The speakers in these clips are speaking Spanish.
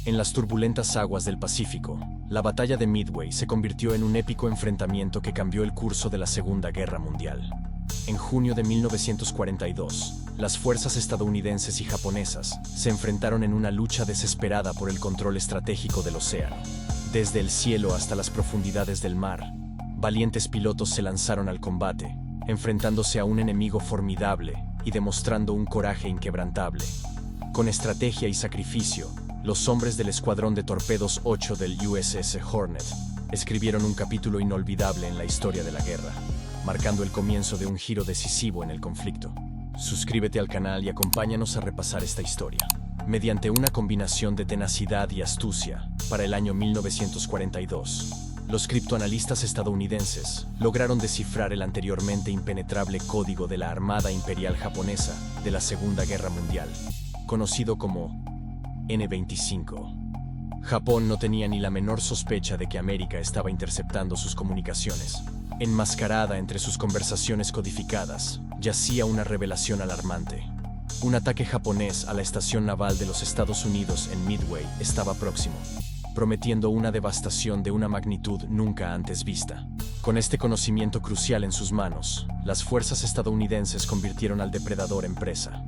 En las turbulentas aguas del Pacífico, la batalla de Midway se convirtió en un épico enfrentamiento que cambió el curso de la Segunda Guerra Mundial. En junio de 1942, las fuerzas estadounidenses y japonesas se enfrentaron en una lucha desesperada por el control estratégico del océano. Desde el cielo hasta las profundidades del mar, valientes pilotos se lanzaron al combate, enfrentándose a un enemigo formidable y demostrando un coraje inquebrantable. Con estrategia y sacrificio, los hombres del Escuadrón de Torpedos 8 del USS Hornet escribieron un capítulo inolvidable en la historia de la guerra, marcando el comienzo de un giro decisivo en el conflicto. Suscríbete al canal y acompáñanos a repasar esta historia. Mediante una combinación de tenacidad y astucia, para el año 1942, los criptoanalistas estadounidenses lograron descifrar el anteriormente impenetrable código de la Armada Imperial Japonesa de la Segunda Guerra Mundial, conocido como N-25. Japón no tenía ni la menor sospecha de que América estaba interceptando sus comunicaciones. Enmascarada entre sus conversaciones codificadas, yacía una revelación alarmante. Un ataque japonés a la estación naval de los Estados Unidos en Midway estaba próximo, prometiendo una devastación de una magnitud nunca antes vista. Con este conocimiento crucial en sus manos, las fuerzas estadounidenses convirtieron al depredador en presa.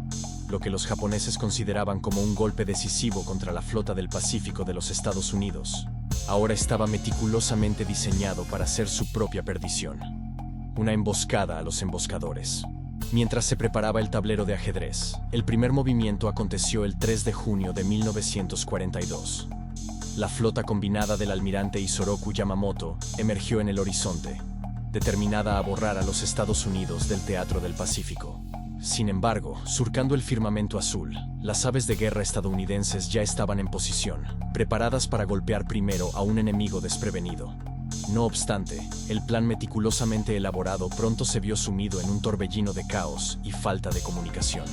Lo que los japoneses consideraban como un golpe decisivo contra la flota del Pacífico de los Estados Unidos, ahora estaba meticulosamente diseñado para ser su propia perdición. Una emboscada a los emboscadores. Mientras se preparaba el tablero de ajedrez, el primer movimiento aconteció el 3 de junio de 1942. La flota combinada del almirante Isoroku Yamamoto emergió en el horizonte, determinada a borrar a los Estados Unidos del teatro del Pacífico. Sin embargo, surcando el firmamento azul, las aves de guerra estadounidenses ya estaban en posición, preparadas para golpear primero a un enemigo desprevenido. No obstante, el plan meticulosamente elaborado pronto se vio sumido en un torbellino de caos y falta de comunicación.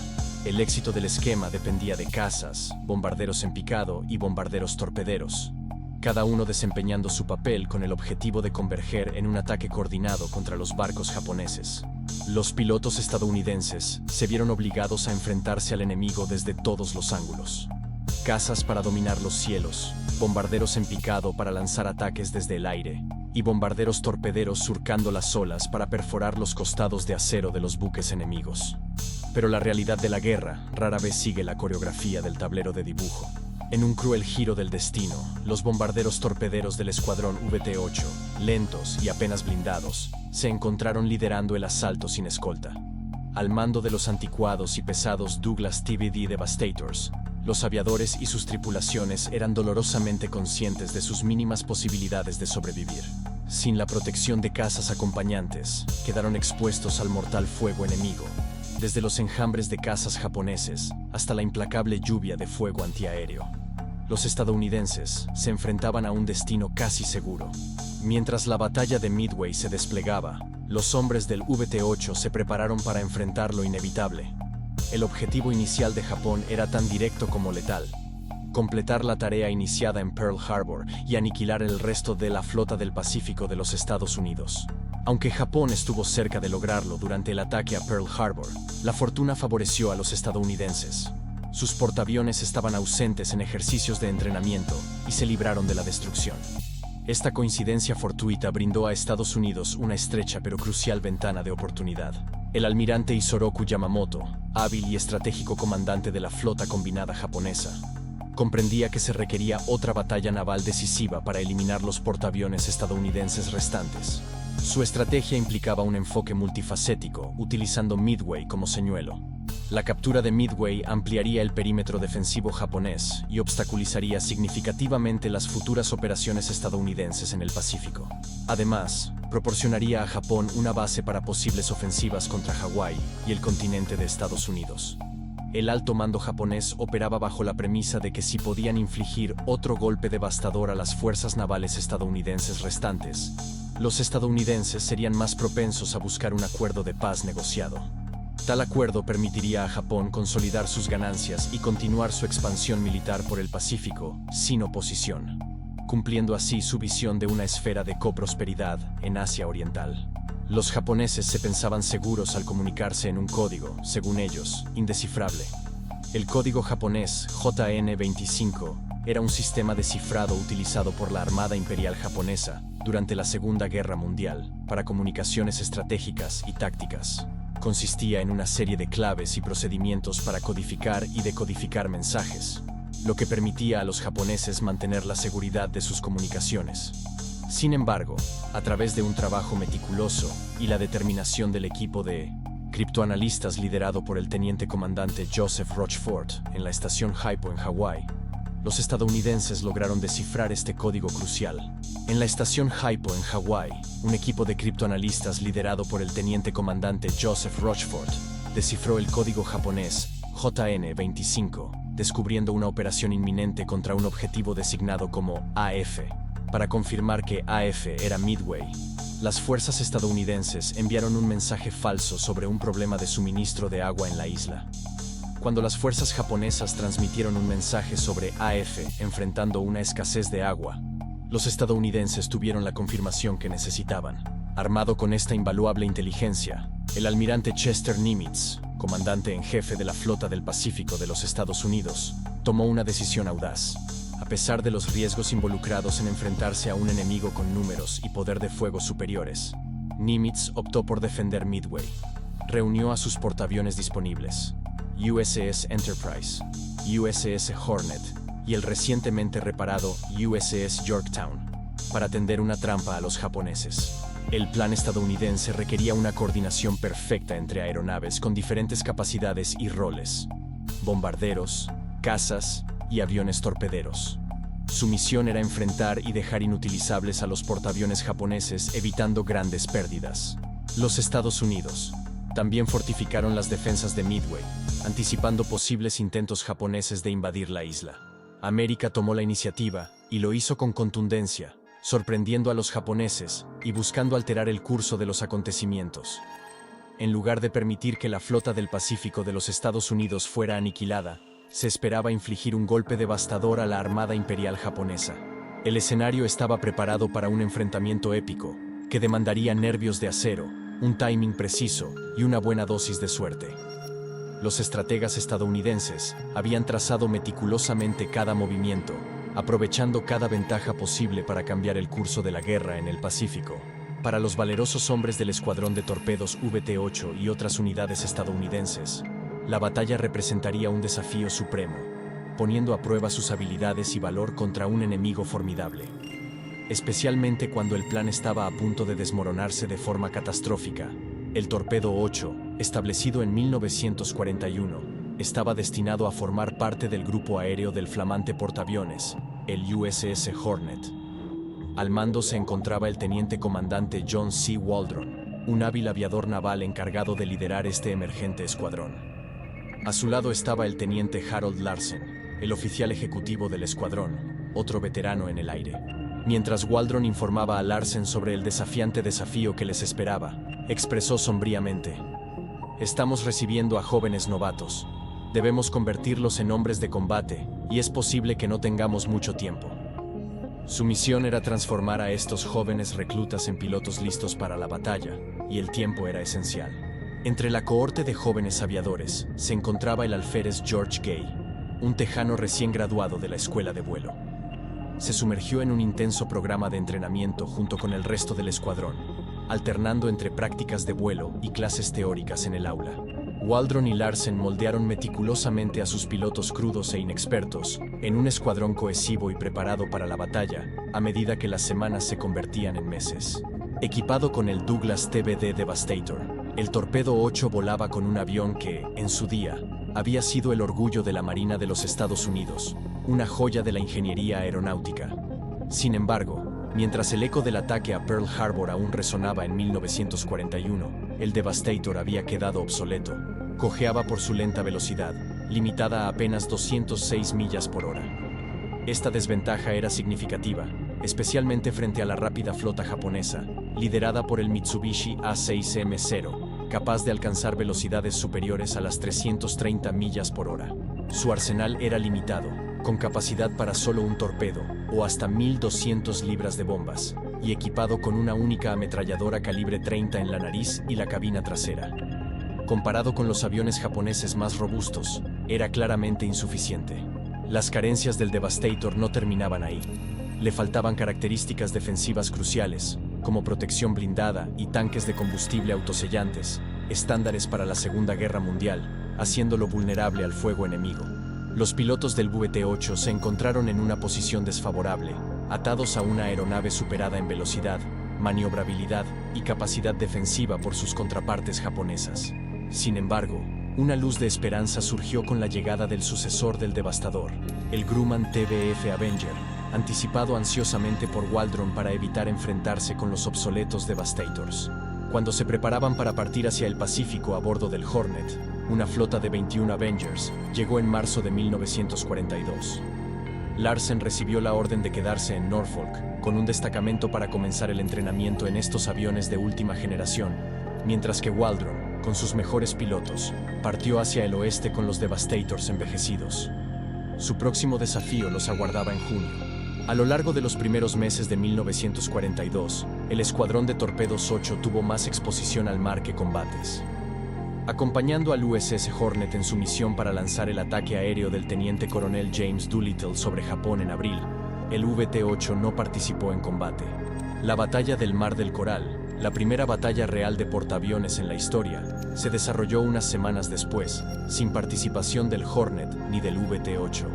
El éxito del esquema dependía de cazas, bombarderos en picado y bombarderos torpederos, cada uno desempeñando su papel con el objetivo de converger en un ataque coordinado contra los barcos japoneses. Los pilotos estadounidenses se vieron obligados a enfrentarse al enemigo desde todos los ángulos. Cazas para dominar los cielos, bombarderos en picado para lanzar ataques desde el aire, y bombarderos torpederos surcando las olas para perforar los costados de acero de los buques enemigos. Pero la realidad de la guerra rara vez sigue la coreografía del tablero de dibujo. En un cruel giro del destino, los bombarderos torpederos del escuadrón VT-8, lentos y apenas blindados, se encontraron liderando el asalto sin escolta. Al mando de los anticuados y pesados Douglas TVD Devastators, los aviadores y sus tripulaciones eran dolorosamente conscientes de sus mínimas posibilidades de sobrevivir. Sin la protección de cazas acompañantes, quedaron expuestos al mortal fuego enemigo, desde los enjambres de cazas japoneses hasta la implacable lluvia de fuego antiaéreo. Los estadounidenses se enfrentaban a un destino casi seguro. Mientras la batalla de Midway se desplegaba, los hombres del VT-8 se prepararon para enfrentar lo inevitable. El objetivo inicial de Japón era tan directo como letal: completar la tarea iniciada en Pearl Harbor y aniquilar el resto de la flota del Pacífico de los Estados Unidos. Aunque Japón estuvo cerca de lograrlo durante el ataque a Pearl Harbor, la fortuna favoreció a los estadounidenses. Sus portaaviones estaban ausentes en ejercicios de entrenamiento y se libraron de la destrucción. Esta coincidencia fortuita brindó a Estados Unidos una estrecha pero crucial ventana de oportunidad. El almirante Isoroku Yamamoto, hábil y estratégico comandante de la flota combinada japonesa, comprendía que se requería otra batalla naval decisiva para eliminar los portaaviones estadounidenses restantes. Su estrategia implicaba un enfoque multifacético, utilizando Midway como señuelo. La captura de Midway ampliaría el perímetro defensivo japonés y obstaculizaría significativamente las futuras operaciones estadounidenses en el Pacífico. Además, proporcionaría a Japón una base para posibles ofensivas contra Hawái y el continente de Estados Unidos. El alto mando japonés operaba bajo la premisa de que si podían infligir otro golpe devastador a las fuerzas navales estadounidenses restantes, los estadounidenses serían más propensos a buscar un acuerdo de paz negociado. Tal acuerdo permitiría a Japón consolidar sus ganancias y continuar su expansión militar por el Pacífico sin oposición, cumpliendo así su visión de una esfera de coprosperidad en Asia Oriental. Los japoneses se pensaban seguros al comunicarse en un código, según ellos, indescifrable. El código japonés JN-25 era un sistema de cifrado utilizado por la Armada Imperial Japonesa durante la Segunda Guerra Mundial para comunicaciones estratégicas y tácticas. Consistía en una serie de claves y procedimientos para codificar y decodificar mensajes, lo que permitía a los japoneses mantener la seguridad de sus comunicaciones. Sin embargo, a través de un trabajo meticuloso y la determinación del equipo de criptoanalistas liderado por el teniente comandante Joseph Rochefort en la estación Haipo en Hawái, los estadounidenses lograron descifrar este código crucial. En la estación Haipo en Hawái, un equipo de criptoanalistas liderado por el teniente comandante Joseph Rochefort descifró el código japonés JN-25, descubriendo una operación inminente contra un objetivo designado como AF. Para confirmar que AF era Midway, las fuerzas estadounidenses enviaron un mensaje falso sobre un problema de suministro de agua en la isla. Cuando las fuerzas japonesas transmitieron un mensaje sobre AF enfrentando una escasez de agua, los estadounidenses tuvieron la confirmación que necesitaban. Armado con esta invaluable inteligencia, el almirante Chester Nimitz, comandante en jefe de la Flota del Pacífico de los Estados Unidos, tomó una decisión audaz. A pesar de los riesgos involucrados en enfrentarse a un enemigo con números y poder de fuego superiores, Nimitz optó por defender Midway. Reunió a sus portaaviones disponibles, USS Enterprise, USS Hornet y el recientemente reparado USS Yorktown, para tender una trampa a los japoneses. El plan estadounidense requería una coordinación perfecta entre aeronaves con diferentes capacidades y roles: bombarderos, cazas y aviones torpederos. Su misión era enfrentar y dejar inutilizables a los portaaviones japoneses, evitando grandes pérdidas. Los Estados Unidos también fortificaron las defensas de Midway, anticipando posibles intentos japoneses de invadir la isla. América tomó la iniciativa y lo hizo con contundencia, sorprendiendo a los japoneses y buscando alterar el curso de los acontecimientos. En lugar de permitir que la flota del Pacífico de los Estados Unidos fuera aniquilada, se esperaba infligir un golpe devastador a la Armada Imperial japonesa. El escenario estaba preparado para un enfrentamiento épico, que demandaría nervios de acero, un timing preciso y una buena dosis de suerte. Los estrategas estadounidenses habían trazado meticulosamente cada movimiento, aprovechando cada ventaja posible para cambiar el curso de la guerra en el Pacífico. Para los valerosos hombres del escuadrón de torpedos VT-8 y otras unidades estadounidenses, la batalla representaría un desafío supremo, poniendo a prueba sus habilidades y valor contra un enemigo formidable. Especialmente cuando el plan estaba a punto de desmoronarse de forma catastrófica. El Torpedo 8, establecido en 1941, estaba destinado a formar parte del grupo aéreo del flamante portaaviones, el USS Hornet. Al mando se encontraba el teniente comandante John C. Waldron, un hábil aviador naval encargado de liderar este emergente escuadrón. A su lado estaba el teniente Harold Larsen, el oficial ejecutivo del escuadrón, otro veterano en el aire. Mientras Waldron informaba a Larsen sobre el desafiante desafío que les esperaba, expresó sombríamente: «Estamos recibiendo a jóvenes novatos. Debemos convertirlos en hombres de combate, y es posible que no tengamos mucho tiempo». Su misión era transformar a estos jóvenes reclutas en pilotos listos para la batalla, y el tiempo era esencial. Entre la cohorte de jóvenes aviadores se encontraba el alférez George Gay, un tejano recién graduado de la escuela de vuelo. Se sumergió en un intenso programa de entrenamiento junto con el resto del escuadrón, alternando entre prácticas de vuelo y clases teóricas en el aula. Waldron y Larsen moldearon meticulosamente a sus pilotos crudos e inexpertos en un escuadrón cohesivo y preparado para la batalla, a medida que las semanas se convertían en meses. Equipado con el Douglas TBD Devastator, el Torpedo 8 volaba con un avión que, en su día, había sido el orgullo de la Marina de los Estados Unidos, una joya de la ingeniería aeronáutica. Sin embargo, mientras el eco del ataque a Pearl Harbor aún resonaba en 1941, el Devastator había quedado obsoleto. Cojeaba por su lenta velocidad, limitada a apenas 206 millas por hora. Esta desventaja era significativa, especialmente frente a la rápida flota japonesa, liderada por el Mitsubishi A6M0, capaz de alcanzar velocidades superiores a las 330 millas por hora. Su arsenal era limitado, con capacidad para solo un torpedo, o hasta 1.200 libras de bombas, y equipado con una única ametralladora calibre 30 en la nariz y la cabina trasera. Comparado con los aviones japoneses más robustos, era claramente insuficiente. Las carencias del Devastator no terminaban ahí. Le faltaban características defensivas cruciales, como protección blindada y tanques de combustible autosellantes, estándares para la Segunda Guerra Mundial, haciéndolo vulnerable al fuego enemigo. Los pilotos del VT-8 se encontraron en una posición desfavorable, atados a una aeronave superada en velocidad, maniobrabilidad y capacidad defensiva por sus contrapartes japonesas. Sin embargo, una luz de esperanza surgió con la llegada del sucesor del Devastador, el Grumman TBF Avenger, anticipado ansiosamente por Waldron para evitar enfrentarse con los obsoletos Devastators. Cuando se preparaban para partir hacia el Pacífico a bordo del Hornet, una flota de 21 Avengers llegó en marzo de 1942. Larsen recibió la orden de quedarse en Norfolk, con un destacamento para comenzar el entrenamiento en estos aviones de última generación, mientras que Waldron, con sus mejores pilotos, partió hacia el oeste con los Devastators envejecidos. Su próximo desafío los aguardaba en junio. A lo largo de los primeros meses de 1942, el Escuadrón de Torpedos 8 tuvo más exposición al mar que combates. Acompañando al USS Hornet en su misión para lanzar el ataque aéreo del teniente coronel James Doolittle sobre Japón en abril, el VT-8 no participó en combate. La Batalla del Mar del Coral, la primera batalla real de portaaviones en la historia, se desarrolló unas semanas después, sin participación del Hornet ni del VT-8.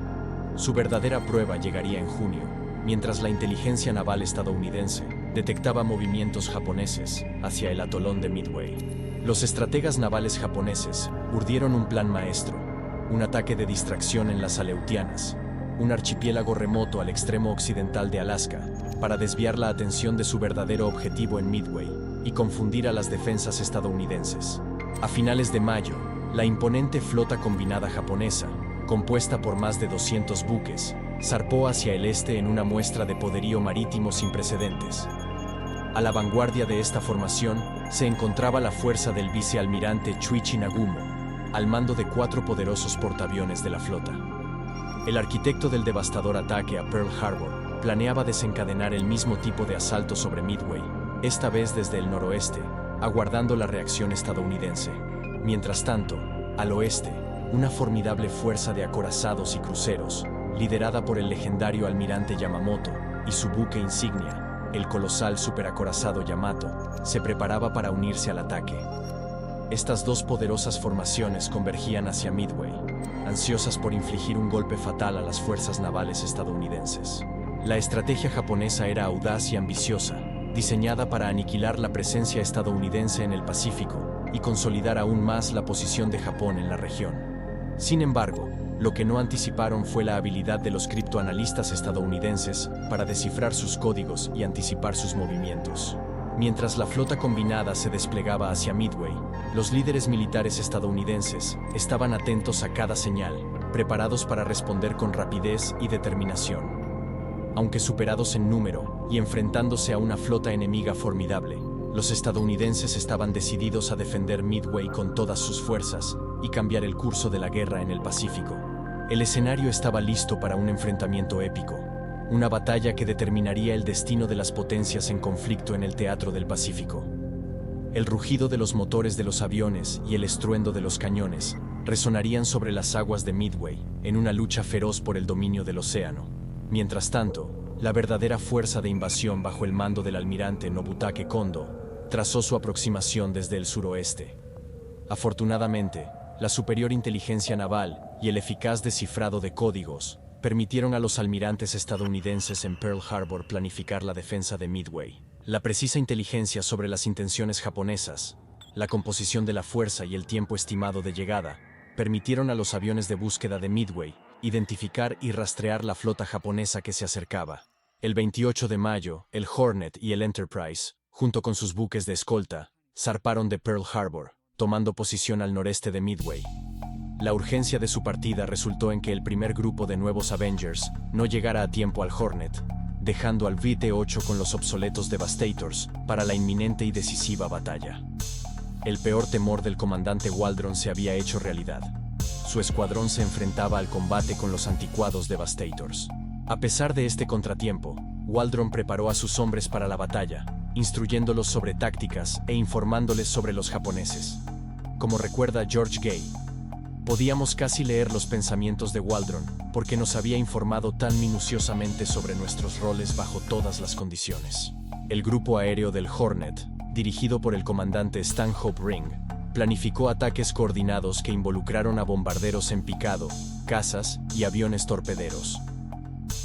Su verdadera prueba llegaría en junio, mientras la inteligencia naval estadounidense detectaba movimientos japoneses hacia el atolón de Midway. Los estrategas navales japoneses urdieron un plan maestro, un ataque de distracción en las Aleutianas, un archipiélago remoto al extremo occidental de Alaska, para desviar la atención de su verdadero objetivo en Midway y confundir a las defensas estadounidenses. A finales de mayo, la imponente flota combinada japonesa, compuesta por más de 200 buques, zarpó hacia el este en una muestra de poderío marítimo sin precedentes. A la vanguardia de esta formación se encontraba la fuerza del vicealmirante Chuichi Nagumo, al mando de 4 poderosos portaaviones de la flota. El arquitecto del devastador ataque a Pearl Harbor planeaba desencadenar el mismo tipo de asalto sobre Midway, esta vez desde el noroeste, aguardando la reacción estadounidense. Mientras tanto, al oeste, una formidable fuerza de acorazados y cruceros, liderada por el legendario almirante Yamamoto y su buque insignia, el colosal superacorazado Yamato, se preparaba para unirse al ataque. Estas dos poderosas formaciones convergían hacia Midway, ansiosas por infligir un golpe fatal a las fuerzas navales estadounidenses. La estrategia japonesa era audaz y ambiciosa, diseñada para aniquilar la presencia estadounidense en el Pacífico y consolidar aún más la posición de Japón en la región. Sin embargo, lo que no anticiparon fue la habilidad de los criptoanalistas estadounidenses para descifrar sus códigos y anticipar sus movimientos. Mientras la flota combinada se desplegaba hacia Midway, los líderes militares estadounidenses estaban atentos a cada señal, preparados para responder con rapidez y determinación. Aunque superados en número y enfrentándose a una flota enemiga formidable, los estadounidenses estaban decididos a defender Midway con todas sus fuerzas y cambiar el curso de la guerra en el Pacífico. El escenario estaba listo para un enfrentamiento épico, una batalla que determinaría el destino de las potencias en conflicto en el teatro del Pacífico. El rugido de los motores de los aviones y el estruendo de los cañones resonarían sobre las aguas de Midway en una lucha feroz por el dominio del océano. Mientras tanto, la verdadera fuerza de invasión bajo el mando del almirante Nobutake Kondo trazó su aproximación desde el suroeste. Afortunadamente, la superior inteligencia naval y el eficaz descifrado de códigos permitieron a los almirantes estadounidenses en Pearl Harbor planificar la defensa de Midway. La precisa inteligencia sobre las intenciones japonesas, la composición de la fuerza y el tiempo estimado de llegada permitieron a los aviones de búsqueda de Midway identificar y rastrear la flota japonesa que se acercaba. El 28 de mayo, el Hornet y el Enterprise, junto con sus buques de escolta, zarparon de Pearl Harbor, tomando posición al noreste de Midway. La urgencia de su partida resultó en que el primer grupo de nuevos Avengers no llegara a tiempo al Hornet, dejando al VT-8 con los obsoletos Devastators para la inminente y decisiva batalla. El peor temor del comandante Waldron se había hecho realidad. Su escuadrón se enfrentaba al combate con los anticuados Devastators. A pesar de este contratiempo, Waldron preparó a sus hombres para la batalla, instruyéndolos sobre tácticas e informándoles sobre los japoneses. Como recuerda George Gay, Podíamos casi leer los pensamientos de Waldron, porque nos había informado tan minuciosamente sobre nuestros roles bajo todas las condiciones. El grupo aéreo del Hornet, dirigido por el comandante Stanhope Ring, planificó ataques coordinados que involucraron a bombarderos en picado, cazas y aviones torpederos.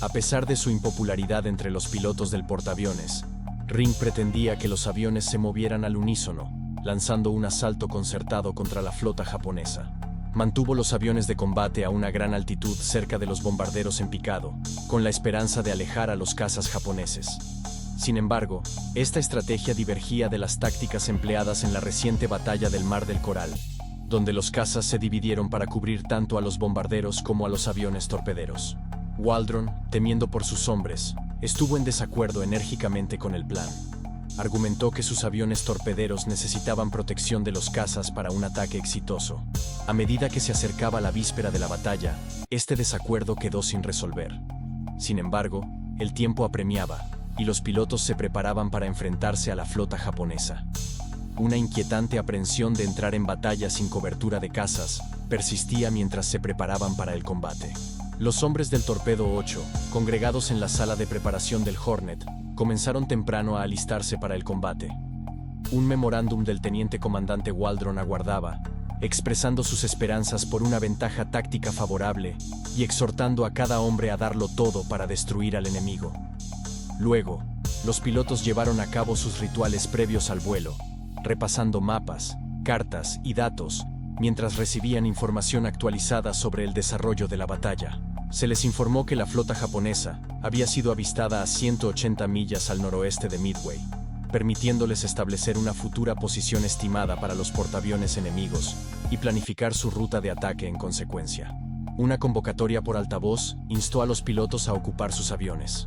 A pesar de su impopularidad entre los pilotos del portaaviones, Ring pretendía que los aviones se movieran al unísono, lanzando un asalto concertado contra la flota japonesa. Mantuvo los aviones de combate a una gran altitud cerca de los bombarderos en picado, con la esperanza de alejar a los cazas japoneses. Sin embargo, esta estrategia divergía de las tácticas empleadas en la reciente batalla del Mar del Coral, donde los cazas se dividieron para cubrir tanto a los bombarderos como a los aviones torpederos. Waldron, temiendo por sus hombres, estuvo en desacuerdo enérgicamente con el plan. Argumentó que sus aviones torpederos necesitaban protección de los cazas para un ataque exitoso. A medida que se acercaba la víspera de la batalla, este desacuerdo quedó sin resolver. Sin embargo, el tiempo apremiaba, y los pilotos se preparaban para enfrentarse a la flota japonesa. Una inquietante aprensión de entrar en batalla sin cobertura de cazas persistía mientras se preparaban para el combate. Los hombres del Torpedo 8, congregados en la sala de preparación del Hornet, comenzaron temprano a alistarse para el combate. Un memorándum del teniente comandante Waldron aguardaba, expresando sus esperanzas por una ventaja táctica favorable y exhortando a cada hombre a darlo todo para destruir al enemigo. Luego, los pilotos llevaron a cabo sus rituales previos al vuelo, repasando mapas, cartas y datos, mientras recibían información actualizada sobre el desarrollo de la batalla. Se les informó que la flota japonesa había sido avistada a 180 millas al noroeste de Midway, permitiéndoles establecer una futura posición estimada para los portaaviones enemigos y planificar su ruta de ataque en consecuencia. Una convocatoria por altavoz instó a los pilotos a ocupar sus aviones.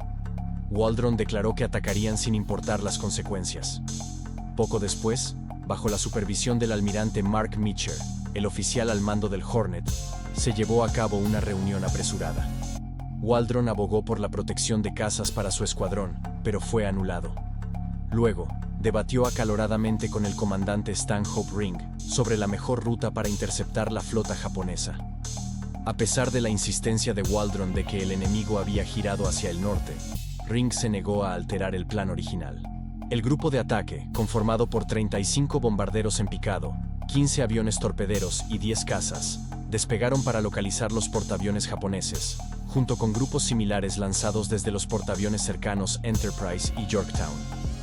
Waldron declaró que atacarían sin importar las consecuencias. Poco después, bajo la supervisión del almirante Mark Meacher, el oficial al mando del Hornet, se llevó a cabo una reunión apresurada. Waldron abogó por la protección de cazas para su escuadrón, pero fue anulado. Luego, debatió acaloradamente con el comandante Stanhope Ring sobre la mejor ruta para interceptar la flota japonesa. A pesar de la insistencia de Waldron de que el enemigo había girado hacia el norte, Ring se negó a alterar el plan original. El grupo de ataque, conformado por 35 bombarderos en picado, 15 aviones torpederos y 10 cazas, despegaron para localizar los portaaviones japoneses, junto con grupos similares lanzados desde los portaaviones cercanos Enterprise y Yorktown.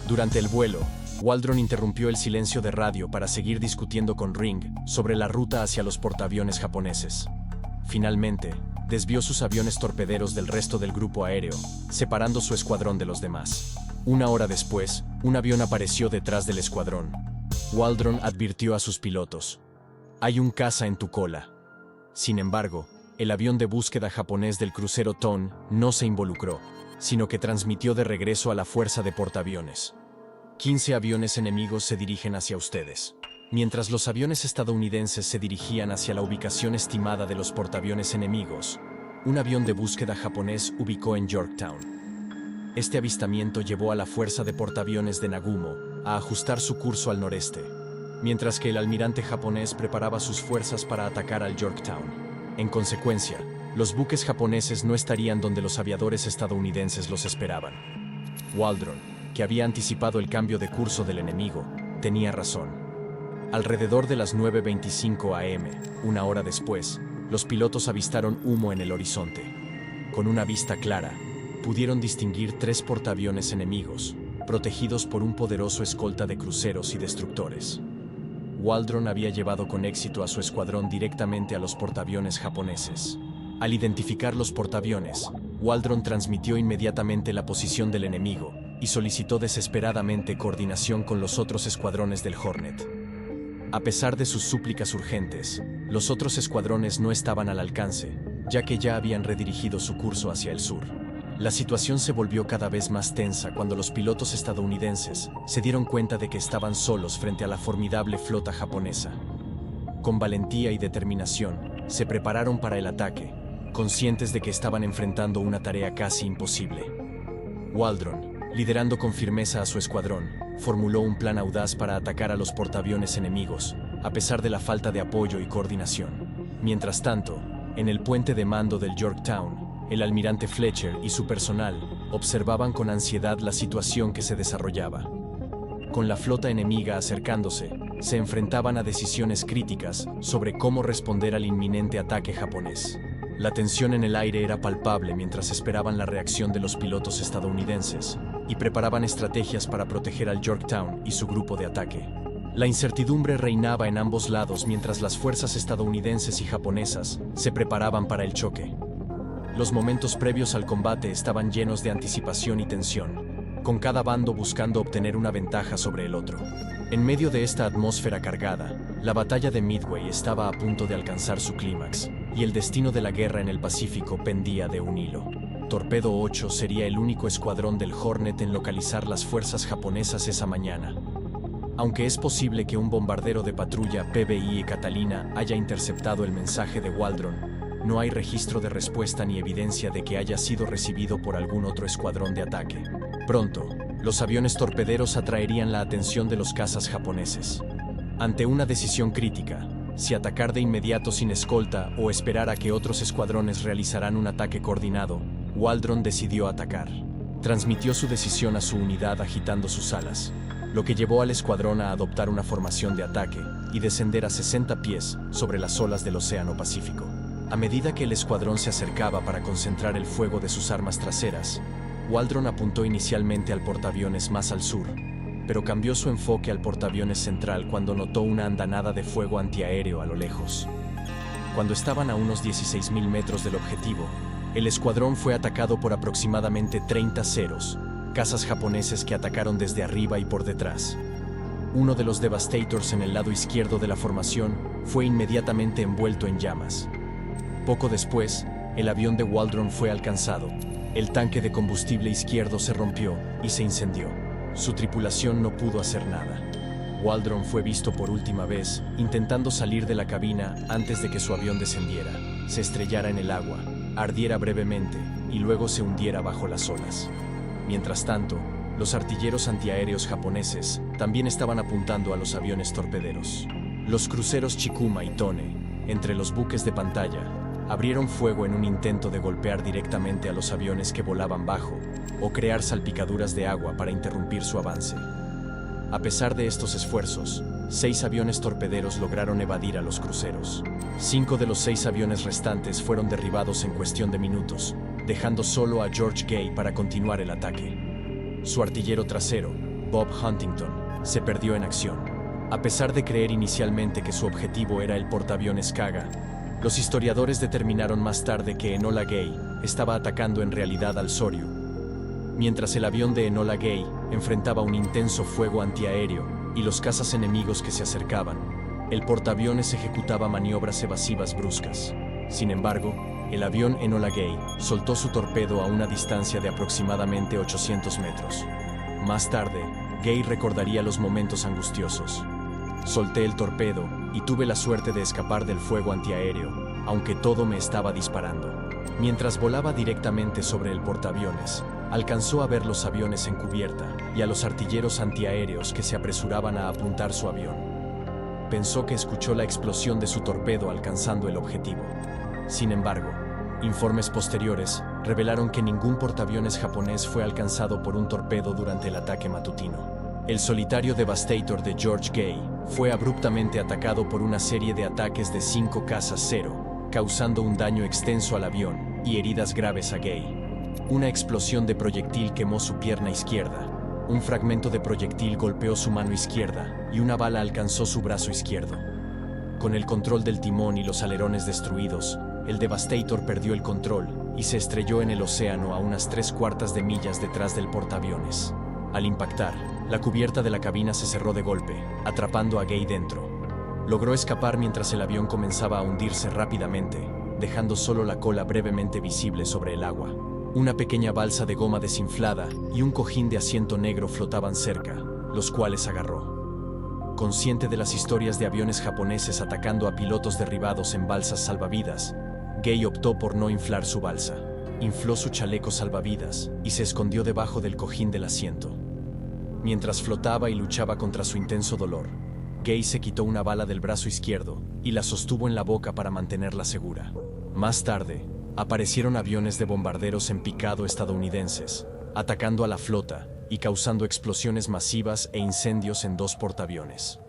Durante el vuelo, Waldron interrumpió el silencio de radio para seguir discutiendo con Ring sobre la ruta hacia los portaaviones japoneses. Finalmente, desvió sus aviones torpederos del resto del grupo aéreo, separando su escuadrón de los demás. Una hora después, un avión apareció detrás del escuadrón. Waldron advirtió a sus pilotos: «Hay un caza en tu cola». Sin embargo, el avión de búsqueda japonés del crucero Tone no se involucró, sino que transmitió de regreso a la fuerza de portaaviones: «15 aviones enemigos se dirigen hacia ustedes». Mientras los aviones estadounidenses se dirigían hacia la ubicación estimada de los portaaviones enemigos, un avión de búsqueda japonés ubicó en Yorktown. Este avistamiento llevó a la fuerza de portaaviones de Nagumo a ajustar su curso al noreste, mientras que el almirante japonés preparaba sus fuerzas para atacar al Yorktown. En consecuencia, los buques japoneses no estarían donde los aviadores estadounidenses los esperaban. Waldron, que había anticipado el cambio de curso del enemigo, tenía razón. Alrededor de las 9:25 am, una hora después, los pilotos avistaron humo en el horizonte. Con una vista clara, pudieron distinguir 3 portaaviones enemigos, protegidos por un poderoso escolta de cruceros y destructores. Waldron había llevado con éxito a su escuadrón directamente a los portaaviones japoneses. Al identificar los portaaviones, Waldron transmitió inmediatamente la posición del enemigo y solicitó desesperadamente coordinación con los otros escuadrones del Hornet. A pesar de sus súplicas urgentes, los otros escuadrones no estaban al alcance, ya que ya habían redirigido su curso hacia el sur. La situación se volvió cada vez más tensa cuando los pilotos estadounidenses se dieron cuenta de que estaban solos frente a la formidable flota japonesa. Con valentía y determinación, se prepararon para el ataque, conscientes de que estaban enfrentando una tarea casi imposible. Waldron, liderando con firmeza a su escuadrón, formuló un plan audaz para atacar a los portaaviones enemigos, a pesar de la falta de apoyo y coordinación. Mientras tanto, en el puente de mando del Yorktown, el almirante Fletcher y su personal observaban con ansiedad la situación que se desarrollaba. Con la flota enemiga acercándose, se enfrentaban a decisiones críticas sobre cómo responder al inminente ataque japonés. La tensión en el aire era palpable mientras esperaban la reacción de los pilotos estadounidenses y preparaban estrategias para proteger al Yorktown y su grupo de ataque. La incertidumbre reinaba en ambos lados mientras las fuerzas estadounidenses y japonesas se preparaban para el choque. Los momentos previos al combate estaban llenos de anticipación y tensión, con cada bando buscando obtener una ventaja sobre el otro. En medio de esta atmósfera cargada, la batalla de Midway estaba a punto de alcanzar su clímax, y el destino de la guerra en el Pacífico pendía de un hilo. Torpedo 8 sería el único escuadrón del Hornet en localizar las fuerzas japonesas esa mañana. Aunque es posible que un bombardero de patrulla PBI Catalina haya interceptado el mensaje de Waldron, no hay registro de respuesta ni evidencia de que haya sido recibido por algún otro escuadrón de ataque. Pronto, los aviones torpederos atraerían la atención de los cazas japoneses. Ante una decisión crítica, si atacar de inmediato sin escolta o esperar a que otros escuadrones realizaran un ataque coordinado, Waldron decidió atacar. Transmitió su decisión a su unidad agitando sus alas, lo que llevó al escuadrón a adoptar una formación de ataque y descender a 60 pies sobre las olas del Océano Pacífico. A medida que el escuadrón se acercaba para concentrar el fuego de sus armas traseras, Waldron apuntó inicialmente al portaaviones más al sur, pero cambió su enfoque al portaaviones central cuando notó una andanada de fuego antiaéreo a lo lejos. Cuando estaban a unos 16.000 metros del objetivo, el escuadrón fue atacado por aproximadamente 30 Zeros, cazas japoneses que atacaron desde arriba y por detrás. Uno de los Devastators en el lado izquierdo de la formación fue inmediatamente envuelto en llamas. Poco después, el avión de Waldron fue alcanzado. El tanque de combustible izquierdo se rompió y se incendió. Su tripulación no pudo hacer nada. Waldron fue visto por última vez intentando salir de la cabina antes de que su avión descendiera, se estrellara en el agua, ardiera brevemente y luego se hundiera bajo las olas. Mientras tanto, los artilleros antiaéreos japoneses también estaban apuntando a los aviones torpederos. Los cruceros Chikuma y Tone, entre los buques de pantalla, abrieron fuego en un intento de golpear directamente a los aviones que volaban bajo o crear salpicaduras de agua para interrumpir su avance. A pesar de estos esfuerzos, 6 aviones torpederos lograron evadir a los cruceros. 5 de los 6 aviones restantes fueron derribados en cuestión de minutos, dejando solo a George Gay para continuar el ataque. Su artillero trasero, Bob Huntington, se perdió en acción. A pesar de creer inicialmente que su objetivo era el portaaviones Kaga, los historiadores determinaron más tarde que Enola Gay estaba atacando en realidad al Soryu. Mientras el avión de Enola Gay enfrentaba un intenso fuego antiaéreo y los cazas enemigos que se acercaban, el portaaviones ejecutaba maniobras evasivas bruscas. Sin embargo, el avión Enola Gay soltó su torpedo a una distancia de aproximadamente 800 metros. Más tarde, Gay recordaría los momentos angustiosos. Solté el torpedo y tuve la suerte de escapar del fuego antiaéreo, aunque todo me estaba disparando. Mientras volaba directamente sobre el portaaviones, alcanzó a ver los aviones en cubierta y a los artilleros antiaéreos que se apresuraban a apuntar su avión. Pensó que escuchó la explosión de su torpedo alcanzando el objetivo. Sin embargo, informes posteriores revelaron que ningún portaaviones japonés fue alcanzado por un torpedo durante el ataque matutino. El solitario Devastator de George Gay fue abruptamente atacado por una serie de ataques de 5 cazas Zero, causando un daño extenso al avión y heridas graves a Gay. Una explosión de proyectil quemó su pierna izquierda, un fragmento de proyectil golpeó su mano izquierda y una bala alcanzó su brazo izquierdo. Con el control del timón y los alerones destruidos, el Devastator perdió el control y se estrelló en el océano a unas 3/4 de millas detrás del portaaviones. Al impactar, la cubierta de la cabina se cerró de golpe, atrapando a Gay dentro. Logró escapar mientras el avión comenzaba a hundirse rápidamente, dejando solo la cola brevemente visible sobre el agua. Una pequeña balsa de goma desinflada y un cojín de asiento negro flotaban cerca, los cuales agarró. Consciente de las historias de aviones japoneses atacando a pilotos derribados en balsas salvavidas, Gay optó por no inflar su balsa. Infló su chaleco salvavidas y se escondió debajo del cojín del asiento. Mientras flotaba y luchaba contra su intenso dolor, Gay se quitó una bala del brazo izquierdo y la sostuvo en la boca para mantenerla segura. Más tarde, aparecieron aviones de bombarderos en picado estadounidenses, atacando a la flota y causando explosiones masivas e incendios en 2 portaaviones.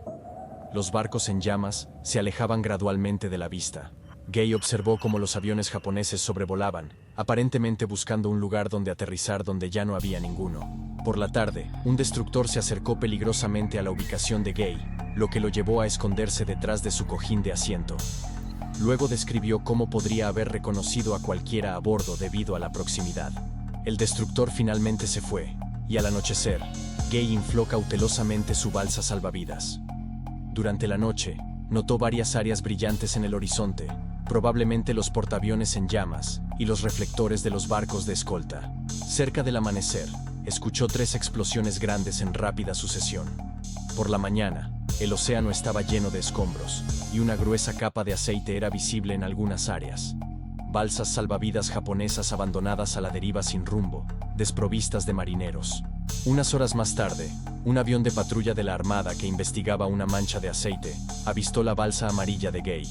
Los barcos en llamas se alejaban gradualmente de la vista. Gay observó cómo los aviones japoneses sobrevolaban, aparentemente buscando un lugar donde aterrizar donde ya no había ninguno. Por la tarde, un destructor se acercó peligrosamente a la ubicación de Gay, lo que lo llevó a esconderse detrás de su cojín de asiento. Luego describió cómo podría haber reconocido a cualquiera a bordo debido a la proximidad. El destructor finalmente se fue, y al anochecer, Gay infló cautelosamente su balsa salvavidas. Durante la noche, notó varias áreas brillantes en el horizonte, probablemente los portaaviones en llamas y los reflectores de los barcos de escolta. Cerca del amanecer, escuchó 3 explosiones grandes en rápida sucesión. Por la mañana, el océano estaba lleno de escombros, y una gruesa capa de aceite era visible en algunas áreas. Balsas salvavidas japonesas abandonadas a la deriva sin rumbo, desprovistas de marineros. Unas horas más tarde, un avión de patrulla de la Armada que investigaba una mancha de aceite, avistó la balsa amarilla de Gay.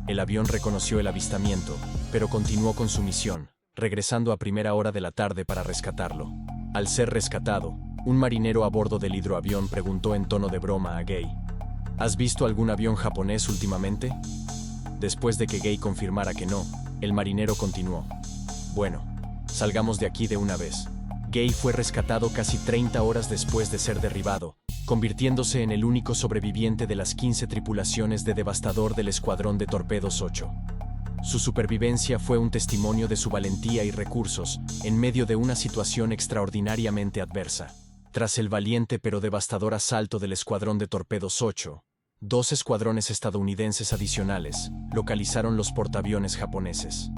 El avión reconoció el avistamiento, pero continuó con su misión, regresando a primera hora de la tarde para rescatarlo. Al ser rescatado, un marinero a bordo del hidroavión preguntó en tono de broma a Gay: ¿Has visto algún avión japonés últimamente? Después de que Gay confirmara que no, el marinero continuó: Bueno, salgamos de aquí de una vez. Gay fue rescatado casi 30 horas después de ser derribado, convirtiéndose en el único sobreviviente de las 15 tripulaciones de Devastador del Escuadrón de Torpedos 8. Su supervivencia fue un testimonio de su valentía y recursos en medio de una situación extraordinariamente adversa. Tras el valiente pero devastador asalto del Escuadrón de Torpedos 8, 2 escuadrones estadounidenses adicionales localizaron los portaaviones japoneses.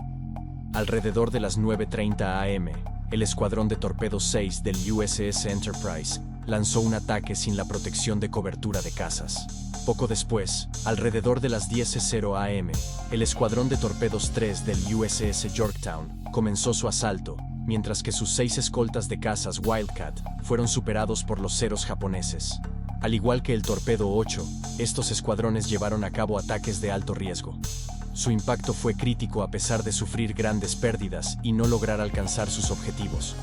Alrededor de las 9:30 am, el Escuadrón de Torpedos 6 del USS Enterprise lanzó un ataque sin la protección de cobertura de cazas. Poco después, alrededor de las 10:00 am, el Escuadrón de Torpedos 3 del USS Yorktown comenzó su asalto, mientras que sus 6 escoltas de cazas Wildcat fueron superados por los Zeros japoneses. Al igual que el Torpedo 8, estos escuadrones llevaron a cabo ataques de alto riesgo. Su impacto fue crítico a pesar de sufrir grandes pérdidas y no lograr alcanzar sus objetivos.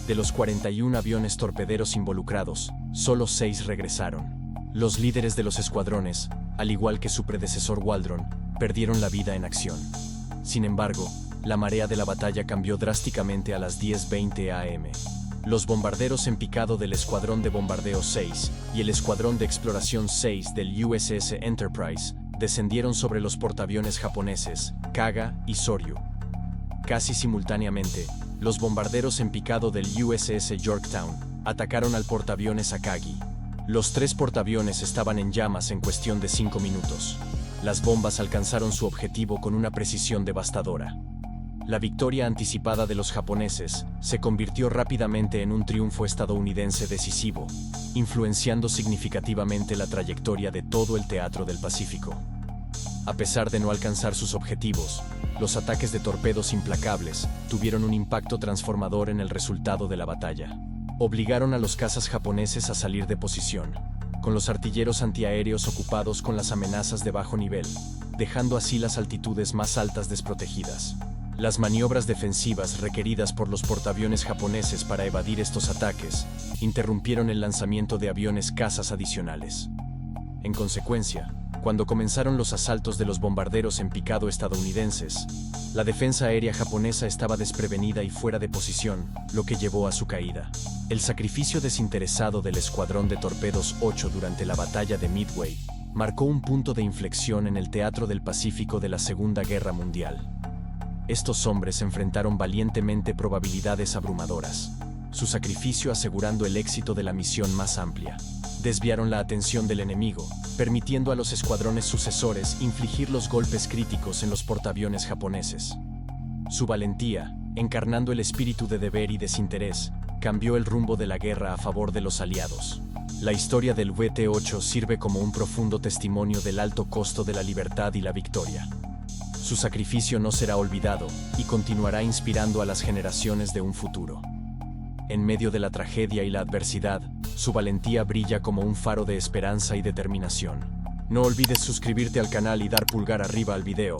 De los 41 aviones torpederos involucrados, solo 6 regresaron. Los líderes de los escuadrones, al igual que su predecesor Waldron, perdieron la vida en acción. Sin embargo, la marea de la batalla cambió drásticamente a las 10:20 am. Los bombarderos en picado del Escuadrón de Bombardeo 6 y el Escuadrón de Exploración 6 del USS Enterprise descendieron sobre los portaaviones japoneses Kaga y Soryu. Casi simultáneamente, los bombarderos en picado del USS Yorktown atacaron al portaaviones Akagi. Los 3 portaaviones estaban en llamas en cuestión de 5 minutos. Las bombas alcanzaron su objetivo con una precisión devastadora. La victoria anticipada de los japoneses se convirtió rápidamente en un triunfo estadounidense decisivo, influenciando significativamente la trayectoria de todo el teatro del Pacífico. A pesar de no alcanzar sus objetivos, los ataques de torpedos implacables tuvieron un impacto transformador en el resultado de la batalla. Obligaron a los cazas japoneses a salir de posición, con los artilleros antiaéreos ocupados con las amenazas de bajo nivel, dejando así las altitudes más altas desprotegidas. Las maniobras defensivas requeridas por los portaaviones japoneses para evadir estos ataques interrumpieron el lanzamiento de aviones cazas adicionales. En consecuencia, cuando comenzaron los asaltos de los bombarderos en picado estadounidenses, la defensa aérea japonesa estaba desprevenida y fuera de posición, lo que llevó a su caída. El sacrificio desinteresado del Escuadrón de Torpedos 8 durante la batalla de Midway marcó un punto de inflexión en el teatro del Pacífico de la Segunda Guerra Mundial. Estos hombres enfrentaron valientemente probabilidades abrumadoras, su sacrificio asegurando el éxito de la misión más amplia. Desviaron la atención del enemigo, permitiendo a los escuadrones sucesores infligir los golpes críticos en los portaaviones japoneses. Su valentía, encarnando el espíritu de deber y desinterés, cambió el rumbo de la guerra a favor de los aliados. La historia del VT-8 sirve como un profundo testimonio del alto costo de la libertad y la victoria. Su sacrificio no será olvidado y continuará inspirando a las generaciones de un futuro. En medio de la tragedia y la adversidad, su valentía brilla como un faro de esperanza y determinación. No olvides suscribirte al canal y dar pulgar arriba al video